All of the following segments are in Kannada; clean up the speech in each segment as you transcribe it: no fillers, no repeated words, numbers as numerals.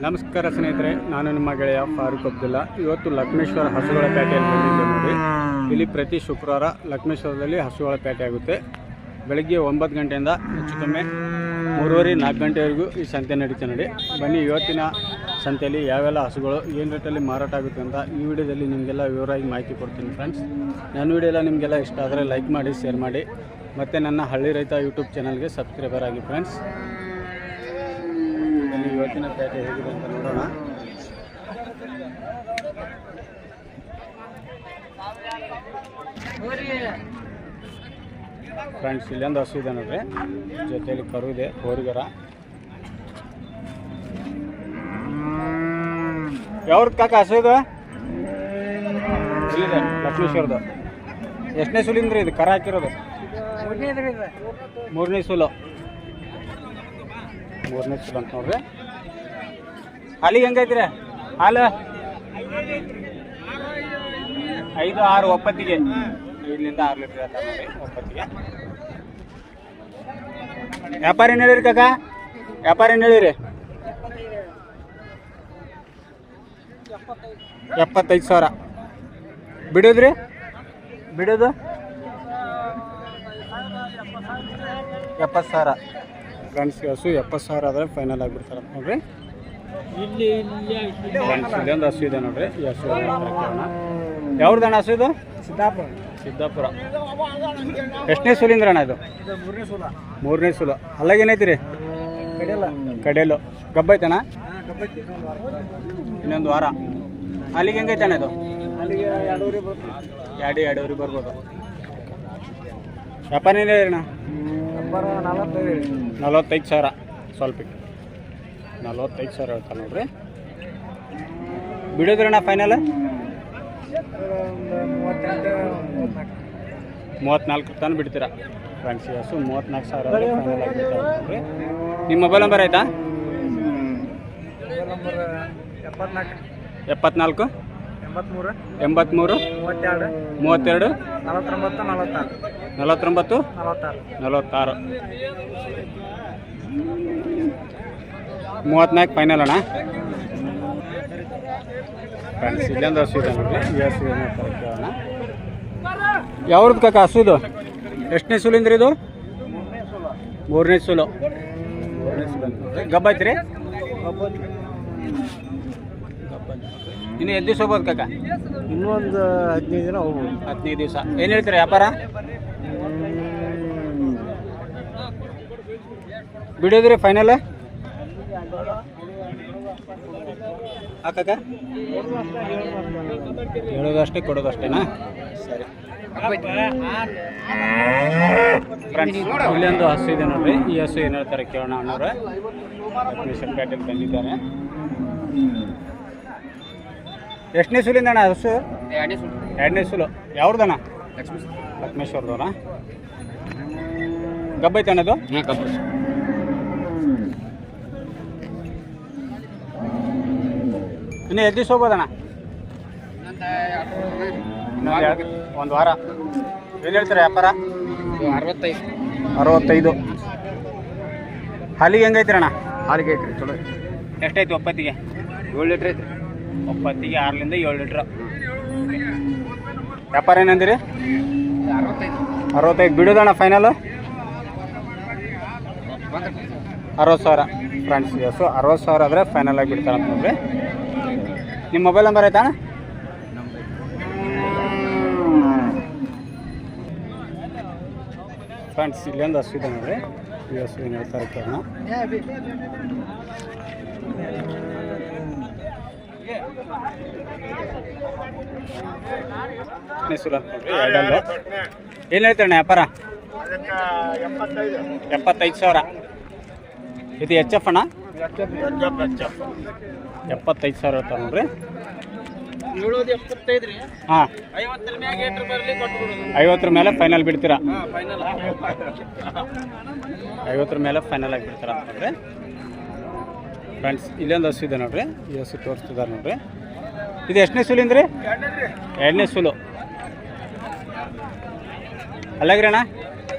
ನಮಸ್ಕಾರ ಸ್ನೇಹಿತರೆ, ನಾನು ನಿಮ್ಮ ಗೆಳೆಯ ಫಾರೂಕ್ ಅಬ್ದುಲ್ಲಾ. ಇವತ್ತು ಲಕ್ಷ್ಮೇಶ್ವರ ಹಸುಗಳ ಪೇಟೆಯಲ್ಲಿ ಬಂದಿದ್ದೆ ನೋಡಿ. ಇಲ್ಲಿ ಪ್ರತಿ ಶುಕ್ರವಾರ ಲಕ್ಷ್ಮೇಶ್ವರದಲ್ಲಿ ಹಸುಗಳ ಪೇಟೆ ಆಗುತ್ತೆ. ಬೆಳಗ್ಗೆ 9 ಗಂಟೆಯಿಂದ ಹೆಚ್ಚು ಕಮ್ಮಿ 3:30-4 ಗಂಟೆವರೆಗೂ ಈ ಸಂತೆ ನಡೀತೆ ನೋಡಿ. ಬನ್ನಿ, ಇವತ್ತಿನ ಸಂತೆಯಲ್ಲಿ ಯಾವೆಲ್ಲ ಹಸುಗಳು ಏನು ರೇಟಲ್ಲಿ ಮಾರಾಟ ಆಗುತ್ತೆ ಅಂತ ಈ ವಿಡಿಯೋದಲ್ಲಿ ನಿಮಗೆಲ್ಲ ವಿವರವಾಗಿ ಮಾಹಿತಿ ಕೊಡ್ತೀನಿ ಫ್ರೆಂಡ್ಸ್. ನನ್ನ ವಿಡಿಯೋ ಎಲ್ಲ ನಿಮಗೆಲ್ಲ ಇಷ್ಟ ಆದರೆ ಲೈಕ್ ಮಾಡಿ, ಶೇರ್ ಮಾಡಿ, ಮತ್ತು ನನ್ನ ಹಳ್ಳಿ ರೈತ ಯೂಟ್ಯೂಬ್ ಚಾನಲ್ಗೆ ಸಬ್ಸ್ಕ್ರೈಬರ್ ಆಗಿ ಫ್ರೆಂಡ್ಸ್. ಇವತ್ತಿನ ಪೇಟೆ ಹೇಗಿದೆ ಅಂತ ನೋಡೋಣ. ಫ್ರೆಂಡ್ಸ್, ಇಲ್ಲೊಂದು ಹಸು ಇದೆ ನೋಡ್ರಿ, ಜೊತೆಯಲ್ಲಿ ಕರು ಇದೆ, ಹೋರಿಗರ. ಯಾವ್ದು ಕಾಕ ಹಸು ಇದು? ಇಲ್ಲಿದೆ ಲಕ್ಷ್ಮೇಶ್ವರದು. ಎಷ್ಟನೇ ಸುಲಿಂದ್ರಿ ಇದು ಕರ ಹಾಕಿರೋದು? ಮೂರನೇ ಸುಲು ಅಂತ ನೋಡ್ರಿ. ಹಾಲಿಗೆ ಹೆಂಗೈತ್ರಿ ಹಾಲು? 5-6 ಒಪ್ಪತ್ತಿಗೆ, 5-6 ಲೀಟ್ರ್ ಆತ ನೋಡಿ ಒಪ್ಪತ್ತಿಗೆ. ವ್ಯಾಪಾರ ಏನು ಹೇಳಿರಿ ಕಾಕ? ವ್ಯಾಪಾರ ಏನು ಹೇಳಿರಿ? 75,000. ಬಿಡೋದ್ರಿ? ಬಿಡೋದು 70,000. ಫ್ರೆಂಡ್ಸ್, ಹಸು 70,000 ಆದರೆ ಫೈನಲ್ ಆಗಿಬಿಡ್ತಾರೆ ಅಂತ ನೋಡ್ರಿ. ಇಲ್ಲೊಂದು ಹಸು ಇದೆ ನೋಡ್ರಿ. ಈ ಹಸು ಯಾವ್ದಣ್ಣ ಹಸು ಇದು? ಸಿದ್ದಾಪುರ. ಎಷ್ಟನೇ ಸುಲಿಂದ್ರ ಅಣ್ಣ ಇದು? ಮೂರನೇ ಸುಲು. ಅಲ್ಲಾಗೇನೈತಿ ರೀ? ಕಡೆಯಲು ಗಬ್ಬ ಐತಣ್ಣ? ಇನ್ನೊಂದು ವಾರ. ಅಲ್ಲಿಗೆ ಹೆಂಗೈತೆ ಅಣ್ಣ ಇದು? 2-2.5 ಬರ್ಬೋದು. ವ್ಯಾಪಾರ ಏನೇ ಅಣ್ಣ? 45,000. ಸ್ವಲ್ಪ 45,000 ಹೇಳ್ತಾರೆ ನೋಡ್ರಿ. ಬಿಡೋದ್ರಣ್ಣ ಫೈನಲ್? 34 ತನಕ ಬಿಡ್ತೀರಾ ಫ್ರೆಂಡ್ಸ್. ಹಸು 34,000 ಫೈನಲ್ ಆಗಿ ಬಿಡ್ತಾರೆ ನೋಡ್ರಿ. ನಿಮ್ಮ ಮೊಬೈಲ್ ನಂಬರ್ ಆಯ್ತಾ? 74 83 32 49 46. 34 ಫೈನಲ್ ಅಣ್ಣ. ಫ್ರೆಂಡ್ಸ್, ಇಲ್ಲೊಂದು ಹಸು ಇದೆ ನೋಡ್ರಿ. ಈ ಹಸು ಏನೋ ಕೇಳೋಣ. ಯಾವ್ದು ಕಾಕ ಹಸು ಇದು? ಎಷ್ಟನೇ ಸುಲಿಂದ್ರಿ ಇದು? ಮೂರನೇ ಸುಲು. ಗಬ್ಬ ಐತ್ರಿ? ಇನ್ನು ಎಷ್ಟು ದಿವಸ ಹೋಗ್ಬೋದು ಕಾಕ? ಇನ್ನೂ ಒಂದು 15 ದಿನ ಹೋಗ್ಬೋದು. 15 ದಿವಸ. ಏನು ಹೇಳ್ತೀರಿ ವ್ಯಾಪಾರ? ಬಿಡೋದ್ರಿ ಫೈನಲ್? ಕಾಕ ಹೇಳೋದಷ್ಟೇ ಕೊಡೋದಷ್ಟೇನಾ? ಸರಿ ಫ್ರೆಂಡ್ಸ್, ಇಲ್ಲೊಂದು ಹಸು ಇದೆ ನೋಡ್ರಿ. ಈ ಹಸು ಏನು ಹೇಳ್ತಾರೆ ಕೇಳೋಣ. ಅಣ್ಣವ್ರೆ ಲಕ್ಷ್ಮೇಶ್ವರ ಪೇಟೆಯಲ್ಲಿ ಬಂದಿದ್ದಾರೆ. ಎಷ್ಟನೇ ಸುಲಿಂದ ಅಣ್ಣ ಹಸು? 2ನೇ ಸುಲು. ಯಾವ್ದಣ್ಣ? ಲಕ್ಷ್ಮೇಶ್ವರದವರ. ಗಬ್ಬ ಐತೆ ಅನ್ನೋದು? ಇನ್ನು ಎಷ್ಟು ದಿವಸ ಹೋಗ್ಬೋದಣ್ಣ? ಒಂದು ವಾರ. ಏನು ಹೇಳ್ತಾರೆ ವ್ಯಾಪಾರ? 65. ಹಾಲಿಗೆ ಹೆಂಗೈತ್ರಿ ಅಣ್ಣ? ಹಾಲಿಗೆ ಐತ್ರಿ ಚಲೋ. ಎಷ್ಟೈತಿ ಒಪ್ಪತ್ತಿಗೆ? 7 ಲೀಟ್ರ್ ಐತ್ರಿ. ಒಪ್ಪತ್ತಿಗೆ 6 ರಿಂದ 7 ಲೀಟ್ರ್. ವ್ಯಾಪಾರ ಏನಂದಿರಿ? 65. ಬಿಡೋದಣ್ಣ ಫೈನಲ್? 60,000. ಫ್ರೆಂಡ್ಸ್, ಹಸು 60,000 ಆದರೆ ಫೈನಲ್ ಆಗಿ ಬಿಡ್ತಾರೆ ಅಂತ ನೋಡ್ರಿ. ನಿಮ್ಮ ಮೊಬೈಲ್ ನಂಬರ್ ಆಯ್ತಾ? ಫ್ರೆಂಡ್ಸ್, ಇಲ್ಲೊಂದು ಹಸು ಇದೆ ನೋಡ್ರಿ. ಈ ಹಸು ಏನು ಹೇಳ್ತಾರೆ ಕೇಳೋಣ. ಏನು ಹೇಳ್ತಾರಣ್ಣ ವ್ಯಾಪಾರ? 75,000. ಇದು ಎಚ್ ಎಫ್ ಅಣ್ಣ? 75,000 ಹೇಳ್ತಾರೆ ನೋಡ್ರಿ. ಹಾಂ, 50 ಮೇಲೆ ಫೈನಲ್ ಬಿಡ್ತೀರಾ? 50 ಮೇಲೆ ಫೈನಲ್ ಆಗಿ ಬಿಡ್ತೀರಾ ಅಂತ ನೋಡ್ರಿ. ಫ್ರೆಂಡ್ಸ್, ಇಲ್ಲೊಂದು ಹಸು ಇದೆ ನೋಡ್ರಿ. ಈ ಹಸು ತೋರಿಸ್ತಿದ್ದಾರೆ ನೋಡ್ರಿ. ಇದು ಎಷ್ಟನೇ ಸುಲಿಂದ್ರಿ? 2ನೇ ಸುಲು. ಅಲ್ಲಾಗ್ರಿ ಅಣ್ಣ?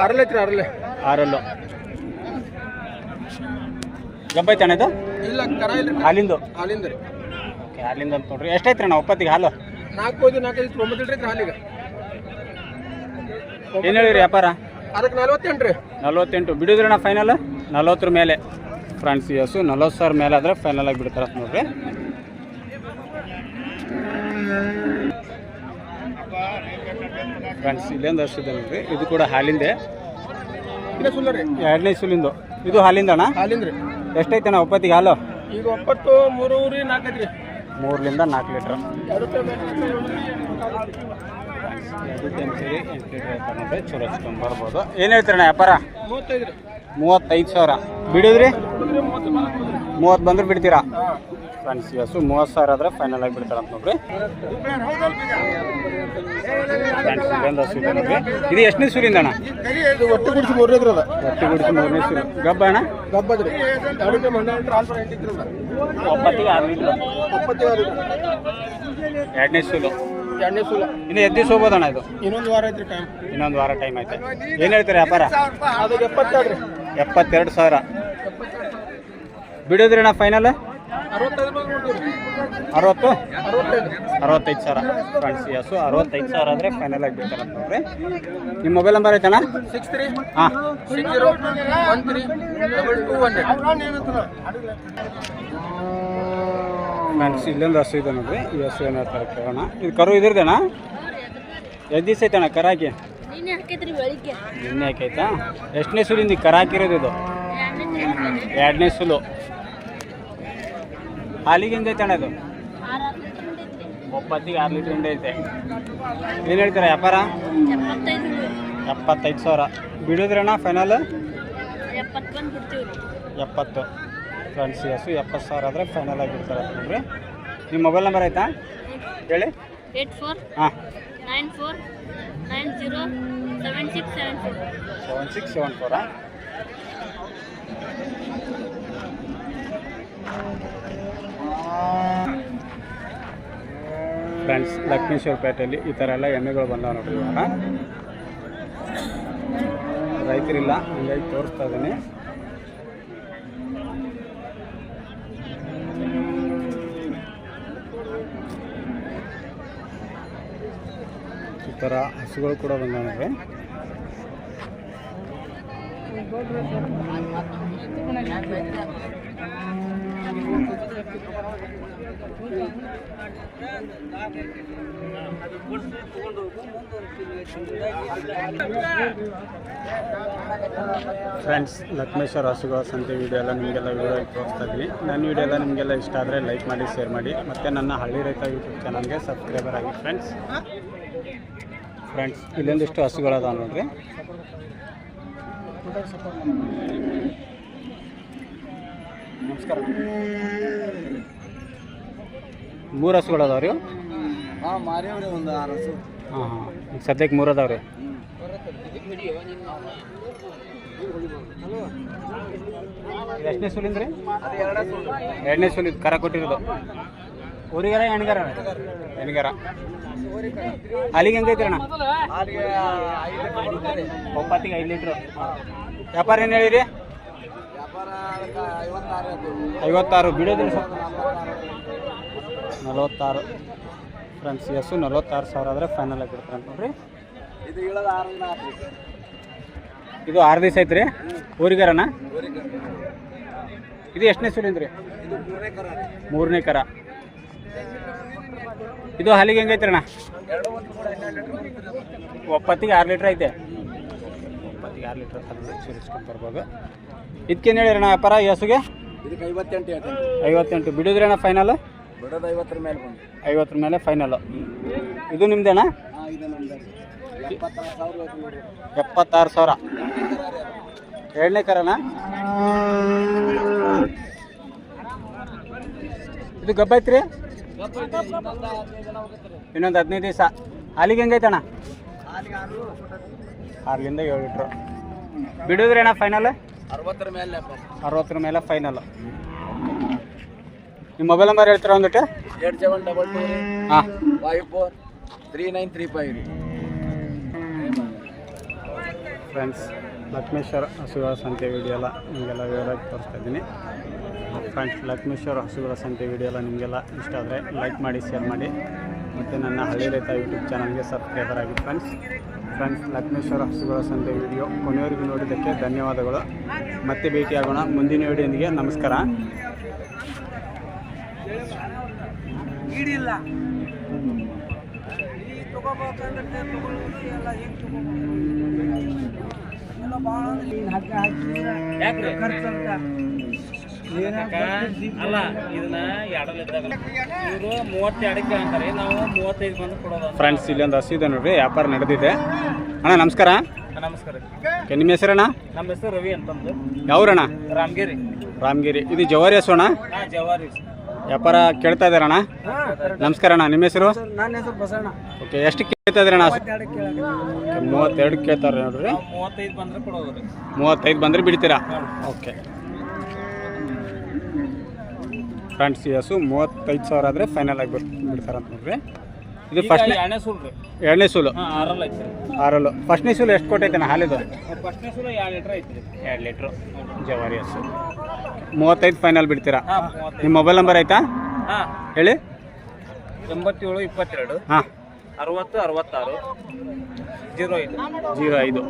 6 ಲೀಟ್ರ್. 6. ಗಬ್ಬ ಐತೆ ಅಣ್ಣ ಇದು ಇಲ್ಲ ಕರ ಇಲ್ಲ ಹಾಲಿಂದು ಹಾಲಿಂದ ರೀ ಓಕೆ ಹಾಲಿಂದ ಅಂತ ನೋಡ್ರಿ ಎಷ್ಟೈತೆ ಅಣ್ಣ ಒಪ್ಪತ್ತಿಗೆ ಹಾಲು 4 9 ಲೀಟ್ರ್ ಹಾಲಿಗೆ ಏನು ಹೇಳಿರಿ ವ್ಯಾಪಾರ ಅದಕ್ಕೆ 48 ರೀ 48 ಬಿಡೋದ್ರಣ್ಣ ಫೈನಲ್ 40 ಮೇಲೆ ಫ್ರೆಂಡ್ಸ್ ಎಸು 40,000 ಮೇಲೆ ಆದರೆ ಫೈನಲ್ ಆಗಿ ಬಿಡ್ತಾರೆ ನೋಡ್ರಿ ಫ್ರೆಂಡ್ಸ್ ಇಲ್ಲೊಂದು ಅಷ್ಟಿದೆ ನೋಡ್ರಿ ಇದು ಕೂಡ ಹಾಲಿಂದೆ ಎರಡನೇ ಸುಲಿಂದು ಇದು ಹಾಲಿಂದ ಅಣ್ಣ ಹಾಲಿಂದ ರೀ ಎಷ್ಟೈತೆ ಅಣ್ಣ ಒಪ್ಪತ್ತಿಗೆ ಹಾಲು ಈಗ 9 3 ರೀ 4 ಐತ್ರಿ 3ರಿಂದ 4 ಲೀಟ್ರ್ 2 ಸೇರಿ 8 ಲೀಟ್ರ್ ಆಯ್ತು ನೋಡ್ರಿ ಚಲೋ ಹಚ್ಕೊಂಡು ಬರ್ಬೋದು ಏನು ಹೇಳ್ತೀರಣ್ಣ ವ್ಯಾಪಾರ 35,000 ಬಿಡಿದ್ರಿ 30 ಬಂದ್ರೆ ಬಿಡ್ತೀರಾ ಫ್ರೆಂಡ್ಸ್ ಎಸು 30,000 ಆದರೆ ಫೈನಲ್ ಆಗಿ ಬಿಡ್ತಾರೆ ಅಂತ ನೋಡ್ರಿ ಫ್ರೆಂಡ್ಸ್ ಇದೊಂದು ಹಸು ಇದೆ ನೋಡ್ರಿ ಇದು ಎಷ್ಟನೇ ಸೂರಿಂದ ಅಣ್ಣ ಒಟ್ಟು ಗುಡಿಸಿ 3 ಇದ್ರದ ಒಟ್ಟು ಗುಡಿಸಿ 3ನೇ ಸೂರು ಗಬ್ಬ ಅಣ್ಣ ಗಬ್ಬದ್ರಿ 2 ಟೈಮ್ 12 ಟ್ರಾನ್ಸ್ಫರ್ 8 ಇದ್ರದ ಒಪ್ಪತ್ತಿಗೆ 6 ಲೀಟ್ರ್ 96 ಎರಡನೇ ಸೂಲು ಎರಡನೇ ಸೂಲ ಇನ್ನು ಎದ್ದು ಹೋಗ್ಬೋದಣ್ಣ ಇದು ಇನ್ನೊಂದು ವಾರ ಐತ್ರಿ ಟೈಮ್ ಇನ್ನೊಂದು ವಾರ ಟೈಮ್ ಐತೆ ಏನು ಹೇಳ್ತಾರೆ ವ್ಯಾಪಾರ ಅದಕ್ಕೆ 72 ರೀ 72,000 ಬಿಡೋದ್ರಿ ಅಣ್ಣ ಫೈನಲ್ 65 65,000 ಫ್ರೆಂಡ್ಸ್ ಎಸು 65,000 ಆದರೆ ಫೈನಲ್ ಆಗಿ ಬಿಡ್ತಾರೆ ಅಂತ ನೋಡ್ರಿ ನಿಮ್ಮ ಮೊಬೈಲ್ ನಂಬರ್ ಐತಣ್ಣ 63 ಹಾಂ 60 13 22 ಫ್ರೆಂಡ್ಸ್ ಇಲ್ಲೊಂದು ಹಸು ಇದೆ ನೋಡ್ರಿ ಈ ಹಸು ಏನು ಹೇಳ್ತಾರೆ ಕೇಳೋಣ ಇದು ಕರು ಇದ್ರದೇನ ಎಷ್ಟು ದಿವಸ ಐತಣ್ಣ ಕರ ಹಾಕಿ ನಿನ್ನೆ ಹಾಕೈತಾ ಎಷ್ಟನೇ ಸುಲಿಂದ ಕರ ಹಾಕಿರೋದು ಇದು ಎರಡನೇ ಸುಲು ಹಾಲಿಗೆ ಹೆಂಗೈತೆ ಅಣ್ಣ ಇದು ಒಪ್ಪತ್ತಿಗೆ 6 ಲೀಟ್ರ್ ಹಿಂದೆ ಐತೆ ಏನು ಹೇಳ್ತೀರಾ ವ್ಯಾಪಾರ 75,000 ಬಿಡೋದ್ರಣ್ಣ ಫೈನಲ್ 70 ಫ್ರೆಂಡ್ಸ್ ಎಸು 70,000 ಆದರೆ ಫೈನಲ್ ಆಗಿ ಬಿಡ್ತಾರೆ ನೋಡ್ರಿ ನಿಮ್ಮ ಮೊಬೈಲ್ ನಂಬರ್ ಆಯ್ತಾ ಹೇಳಿ 84 ಹಾಂ 94 90 7674 7674 ಫ್ರೆಂಡ್ಸ್ ಲಕ್ಷ್ಮೇಶ್ವರ ಪೇಟೆಯಲ್ಲಿ ಈ ಥರ ಎಲ್ಲ ಎಮ್ಮೆಗಳು ಬಂದಾವ ನೋಡ್ರಿ ಇವಾಗ ರೈತರಿಲ್ಲ ಹಂಗಾಗಿ ತೋರಿಸ್ತಾ ಇದ್ದೀನಿ ಈ ಥರ ಹಸುಗಳು ಕೂಡ ಬಂದಾವ ನೋಡ್ರಿ ಫ್ರೆಂಡ್ಸ್ ಲಕ್ಷ್ಮೇಶ್ವರ ಹಸುಗಳ ಸಂತೆ ವಿಡಿಯೋ ಎಲ್ಲ ನಿಮಗೆಲ್ಲ ವಿಡಿಯೋ ತೋರಿಸ್ತಾ ಇದ್ದೀನಿ ನನ್ನ ವಿಡಿಯೋ ಎಲ್ಲ ನಿಮಗೆಲ್ಲ ಇಷ್ಟ ಆದರೆ ಲೈಕ್ ಮಾಡಿ ಶೇರ್ ಮಾಡಿ ಮತ್ತು ನನ್ನ ಹಳ್ಳಿ ರೈತ ಯೂಟ್ಯೂಬ್ ಚಾನಲ್ಗೆ ಸಬ್ಸ್ಕ್ರೈಬರ್ ಆಗಿ ಫ್ರೆಂಡ್ಸ್ ಇಲ್ಲೊಂದಿಷ್ಟು ಹಸುಗಳದಾವ ನೋಡ್ರಿ ನಮಸ್ಕಾರ 3 ಹಸುಗಳದಾವ ರೀ ಹಾಂ ಮಾರಿಯವ್ರಿ ಒಂದು 6 ಹಸು ಹಾಂ ಹಾಂ ಈಗ ಸದ್ಯಕ್ಕೆ 3 ಅದಾವ ರೀ ಎಷ್ಟನೇ ಸುಲಿಂದ ರೀ ಎರಡನೇ ಸುಲಿದ್ ಕರ ಕೊಟ್ಟಿರೋದು ಊರಿಗಾರ ಹೆಣ್ಗಾರ ಹೆಣ್ಗಾರ ಅಲ್ಲಿಗೆ ಹೆಂಗೈತಿ ಅಣ್ಣ ಒಪ್ಪತ್ತಿಗೆ 5 ಲೀಟ್ರು ವ್ಯಾಪಾರ ಏನು ಹೇಳಿರಿ 56 ಬಿಡೋದ್ರಿ ಸ್ವಲ್ಪ 46 ಫ್ರೆಂಡ್ಸ್ ಎಸು 46,000 ಆದರೆ ಫೈನಲ್ ಆಗಿ ಬಿಡ್ತಾರೆ ಅಂತ ನೋಡ್ರಿ ಇದು 6 ದಿವಸ ಐತ್ರಿ ಊರಿಗಾರನ ಇದು ಎಷ್ಟನೇ ಸುಲಿಂದ್ರಿ 3ನೇ ಕರ ಇದು ಹಾಲಿಗೆ ಹೆಂಗೈತೆ ಅಣ್ಣ ಒಪ್ಪತ್ತಿಗೆ 6 ಲೀಟ್ರ್ ಐತೆ ಒಪ್ಪತ್ತಿಗೆ 6 ಲೀಟ್ರ್ ಸುರಿಸ್ಕೊಂಡು ಬರ್ಬೋದು ಇದಕ್ಕೇನು ಹೇಳಿರಿ ಅಣ್ಣ ವ್ಯಾಪಾರ ಎಸುಗೆ 58 ಬಿಡೋದ್ರಿ ಅಣ್ಣ ಫೈನಲ್ 50 ಮೇಲೆ ಬಂದು 50 ಮೇಲೆ ಫೈನಲ್ಲು ಇದು ನಿಮ್ದೇನಾ 76,000 ಎರಡನೇ ಕರನ ಇದು ಗಬ್ಬ ಐತ್ರಿ ಇನ್ನೊಂದು 15 ದಿವಸ ಹಾಲಿಗೆ ಹೆಂಗೈತಣ್ಣ 6ರಿಂದ 7 ಲೀಟ್ರು ಬಿಡೋದ್ರಿ ಅಣ್ಣ ಫೈನಲ್ 60 ಮೇಲೆ ಫೈನಲ್ ನಿಮ್ಮ ಮೊಬೈಲ್ ನಂಬರ್ ಹೇಳ್ತೀರಾ ಒಂದಿಟ್ಟು 8722 ಹಾಂ 543935 ಫ್ರೆಂಡ್ಸ್ ಲಕ್ಷ್ಮೇಶ್ವರ ಹಸುಗಳ ಸಂತೆ ವಿಡಿಯೋ ಎಲ್ಲ ನಿಮಗೆಲ್ಲ ವಿವರವಾಗಿ ತೋರಿಸ್ತಾ ಇದ್ದೀನಿ ಫ್ರೆಂಡ್ಸ್, ಲಕ್ಷ್ಮೇಶ್ವರ ಹಸುಗಳ ಸಂತೆ ವಿಡಿಯೋ ಎಲ್ಲ ನಿಮಗೆಲ್ಲ ಇಷ್ಟ ಆದರೆ ಲೈಕ್ ಮಾಡಿ, ಶೇರ್ ಮಾಡಿ, ಮತ್ತು ನನ್ನ ಹಳ್ಳಿ ರೈತ ಯೂಟ್ಯೂಬ್ ಚಾನಲ್ಗೆ ಸಬ್ಸ್ಕ್ರೈಬರ್ ಆಗಿ ಫ್ರೆಂಡ್ಸ್. ಲಕ್ಷ್ಮೇಶ್ವರ ಹಸುಗಳ ಸಂತೆ ವಿಡಿಯೋ ಕೊನೆಯವರೆಗೂ ನೋಡಿದ್ದಕ್ಕೆ ಧನ್ಯವಾದಗಳು. ಮತ್ತೆ ಭೇಟಿಯಾಗೋಣ ಮುಂದಿನ ವಿಡಿಯೋಂದಿಗೆ. ನಮಸ್ಕಾರ. ಅಲ್ಲ ಇದನ್ನ ಎರಡಲ್ಲಿದ್ದಾಗ ಇವರು 32ಕ್ಕೆ ಅಂತಾರೆ, ನಾವು 35 ಬಂದು ಕೊಡೋದು. ಫ್ರೆಂಡ್ಸ್, ಇಲ್ಲೊಂದು ಹಸು ಇದೆ ನೋಡ್ರಿ, ವ್ಯಾಪಾರ ನಡೆದಿದೆ. ಅಣ್ಣ ನಮಸ್ಕಾರ. ನಮಸ್ಕಾರ. ನಿಮ್ಮ ಹೆಸರಣ್ಣ? ನಮ್ಮ ಹೆಸರು ರವಿ ಅಂತಂದು. ಯಾವ್ರಣ್ಣ? ರಾಮಗಿರಿ. ರಾಮಗಿರಿ. ಇದು ಜವಾರಿ ಹಸು ಅಣ್ಣ? ಜವಾರಿ. ವ್ಯಾಪಾರ ಕೇಳ್ತಾ ಇದ್ದಾರಣ್ಣ? ನಮಸ್ಕಾರ ಅಣ್ಣ, ನಿಮ್ಮ ಹೆಸರು? ನನ್ನ ಹೆಸರು ಬಸಣ್ಣ. ಓಕೆ, ಎಷ್ಟು ಕೇಳ್ತಾ ಇದ್ದೀರಣ್ಣ? 32 ಕೇಳ್ತಾರೆ ನೋಡ್ರಿ. 35 ಬಂದ್ರೆ ಕೊಡೋದು. 35 ಬಂದರೆ ಬಿಡ್ತೀರಾ? ಓಕೆ ಫ್ರೆಂಡ್ಸ್, ಈ ಹಸು 35,000 ಆದರೆ ಫೈನಲ್ ಆಗಿ ಬಿಡ್ತಾರಂತ ನೋಡ್ರಿ. ಇದು ಫಸ್ಟ್ ಎರಡನೇ ಸೂಲ್ ರೀ. ಎರಡನೇ ಸೂಲು. ಆರಲ್ಲ ಐತ್ರಿ. ಆರಲ್ಲು. ಫಸ್ಟ್ನೇ ಸೂಲು ಎಷ್ಟು ಕೊಟ್ಟೈತೆ ಹಾಲಿದು? ಫಸ್ಟ್ನೇ ಸೂಲು 2 ಲೀಟ್ರ್ ಐತ್ರಿ. 2 ಲೀಟ್ರು ಜವಾರಿ ಹಸು. 35 ಫೈನಲ್ ಬಿಡ್ತೀರಾ? ಹಾಂ. ನಿಮ್ಮ ಮೊಬೈಲ್ ನಂಬರ್ ಆಯ್ತಾ? ಹಾಂ ಹೇಳಿ. 87 22 ಹಾಂ 60 66 05. 05.